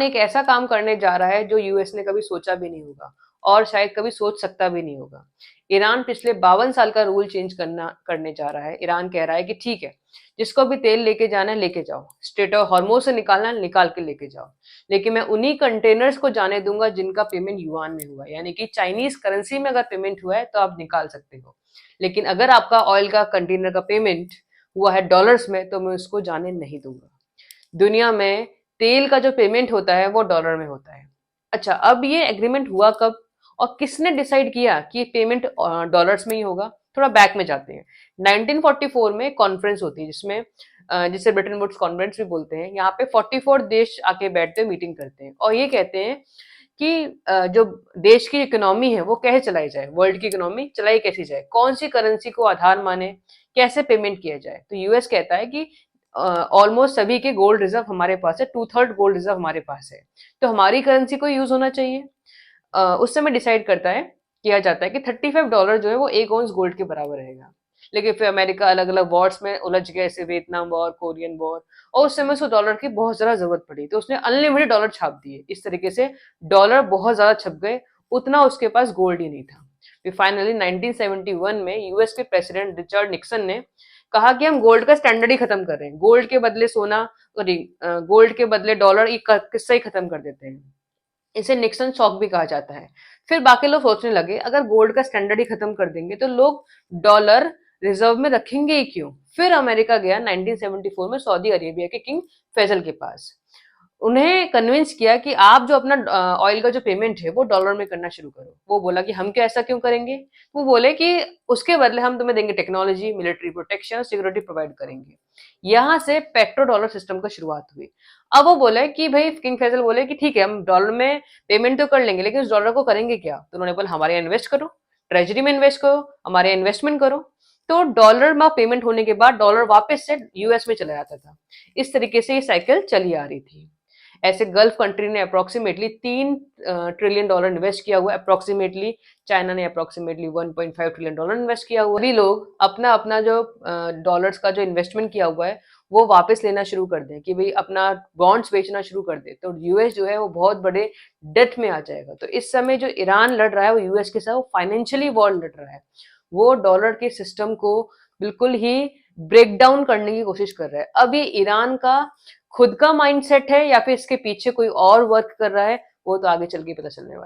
एक ऐसा काम करने जा रहा है जो यूएस ने कभी सोचा भी नहीं होगा और शायद कभी सोच सकता भी नहीं होगा। ईरान पिछले 52 साल का रूल चेंज करने जा रहा है। ईरान कह रहा है कि ठीक है, जिसको भी तेल लेके जाना है लेके जाओ, स्ट्रेट ऑफ हॉर्मोज से निकालना है निकाल के लेके जाओ, लेकिन मैं उन्हीं कंटेनर्स को जाने दूंगा जिनका पेमेंट युआन में हुआ है, यानी कि चाइनीज करेंसी में अगर पेमेंट हुआ है तो आप निकाल सकते हो। लेकिन अगर आपका ऑयल का कंटेनर का पेमेंट हुआ है डॉलर्स में तो मैं उसको जाने नहीं दूंगा। दुनिया में तेल का जो पेमेंट होता है वो डॉलर में होता है। अच्छा, अब ये एग्रीमेंट हुआ कब और किसने डिसाइड किया कि पेमेंट डॉलर्स में ही होगा? थोड़ा बैक में जाते हैं। 1944 में कॉन्फ्रेंस होती है जिसमें जिसे ब्रिटेन वुड्स कॉन्फ्रेंस भी बोलते हैं। यहाँ पे 44 देश आके बैठते हैं, मीटिंग करते हैं और ये कहते हैं कि जो देश की इकोनॉमी है वो कैसे चलाई जाए, वर्ल्ड की इकोनॉमी चलाई कैसी जाए, कौन सी करेंसी को आधार माने, कैसे पेमेंट किया जाए। तो यूएस कहता है कि ऑलमोस्ट सभी के गोल्ड रिजर्व हमारे पास है, 2/3 गोल्ड रिजर्व हमारे पास है, तो हमारी करेंसी को यूज होना चाहिए। उस समय डिसाइड करता है, किया जाता है कि $35 जो है वो एक ऑन्स गोल्ड के बराबर रहेगा। लेकिन फिर अमेरिका अलग अलग वॉर्स में उलझ गया, जैसे वियतनाम वॉर, कोरियन वॉर, और उस समय उसको डॉलर की बहुत ज्यादा जरूरत पड़ी तो उसने अनलिमिटेड डॉलर छाप दिए। इस तरीके से डॉलर बहुत ज्यादा छप गए, उतना उसके पास गोल्ड ही नहीं था। फिर फाइनली 1971 में यूएस के प्रेसिडेंट रिचर्ड निक्सन ने कहा कि हम गोल्ड का स्टैंडर्ड ही खत्म कर रहे हैं, गोल्ड के बदले सोना, सॉरी, गोल्ड के बदले डॉलर, ये किस्सा ही खत्म कर देते हैं। इसे निक्सन शॉक भी कहा जाता है। फिर बाकी लोग सोचने लगे अगर गोल्ड का स्टैंडर्ड ही खत्म कर देंगे तो लोग डॉलर रिजर्व में रखेंगे ही क्यों। फिर अमेरिका गया 1974 में सऊदी अरेबिया के किंग फैजल के पास, उन्हें कन्विंस किया कि आप जो अपना ऑयल का जो पेमेंट है वो डॉलर में करना शुरू करो। वो बोला कि हम क्या ऐसा क्यों करेंगे। वो बोले कि उसके बदले हम तुम्हें देंगे technology, military protection, security provide करेंगे। यहाँ से पेट्रो डॉलर सिस्टम का शुरुआत हुई। अब वो बोले कि भाई, किंग फैजल बोले कि ठीक है हम डॉलर में पेमेंट तो कर लेंगे, लेकिन उस डॉलर को करेंगे क्या। तो उन्होंने बोला हमारे यहाँ इन्वेस्ट करो, ट्रेजरी में इन्वेस्ट करो, हमारे यहाँ इन्वेस्टमेंट करो। तो डॉलर में पेमेंट होने के बाद डॉलर वापस से यूएस में चला जाता था। इस तरीके से ये साइकिल चली आ रही थी। ऐसे गल्फ कंट्री ने अप्रोक्सीमेटली $3 ट्रिलियन इन्वेस्ट किया हुआ है, अप्रोक्सीमेटली चाइना ने अप्रोक्सीमेटली $1.5 ट्रिलियन इन्वेस्ट किया हुआ है। अभी लोग अपना अपना जो डॉलर्स का जो इन्वेस्टमेंट किया हुआ है वो वापस लेना शुरू कर दें कि भाई अपना बॉन्ड्स बेचना शुरू कर दे, तो यूएस जो है वो बहुत बड़े डेट में आ जाएगा। तो इस समय जो ईरान लड़ रहा है वो यूएस के साथ फाइनेंशियली वॉर लड़ रहा है। वो डॉलर के सिस्टम को बिल्कुल ही ब्रेक डाउन करने की कोशिश कर रहा है। अब ये ईरान का खुद का माइंडसेट है या फिर इसके पीछे कोई और वर्क कर रहा है, वो तो आगे चल के पता चलने वाला है।